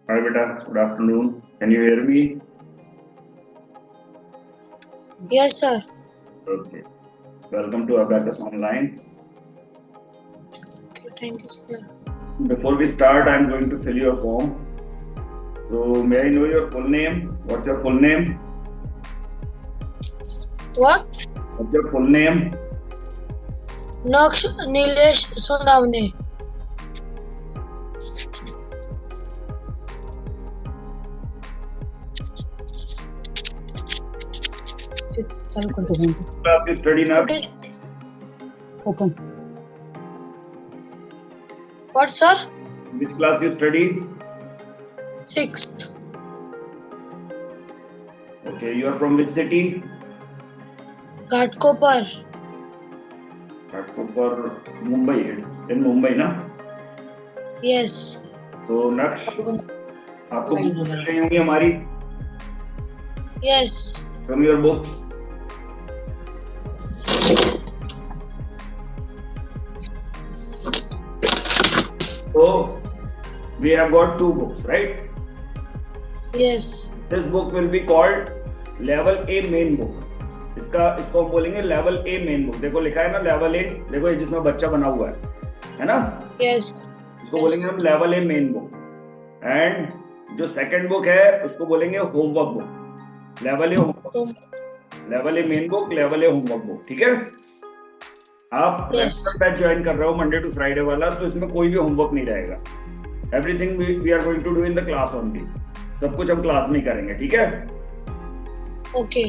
Hi, beta. Good afternoon. Can you hear me? Yes, sir. Okay. Welcome to ABACUS Online. Okay, thank you, sir. Before we start, I'm going to fill your form. So, may I know your full name? What's your full name? What? What's your full name? Naksh Nilesh Sonavne. चालू करतो phone Class you study now? Today, open what, sir? Which class you study? Sixth. Okay. You are from which city? Ghatkopar. October, Mumbai. It's in Mumbai, na? Yes. So, Naksh, आपको book मिल रही होंगी हमारी Yes. from your books. So, we have got two books, right? Yes. This book will be called Level A Main Book. इसको हम बोलेंगे Level A Main Book. देखो लिखा है ना Level A, देखो ये जिसमें बच्चा बना हुआ है ना? Yes. इसको बोलेंगे हम Level A Main Book. And जो second book है उसको बोलेंगे Homework Book. Level A Homework. Level A Main Book, Level A Homework Book. ठीक है? आप रेगुलर बैच ज्वाइन कर रहे हो मंडे टू फ्राइडे वाला, तो इसमें कोई भी होमवर्क नहीं रहेगा. Everything we are going to do in the class only. सब कुछ हम क्लास में ही करेंगे. ठीक है? Okay.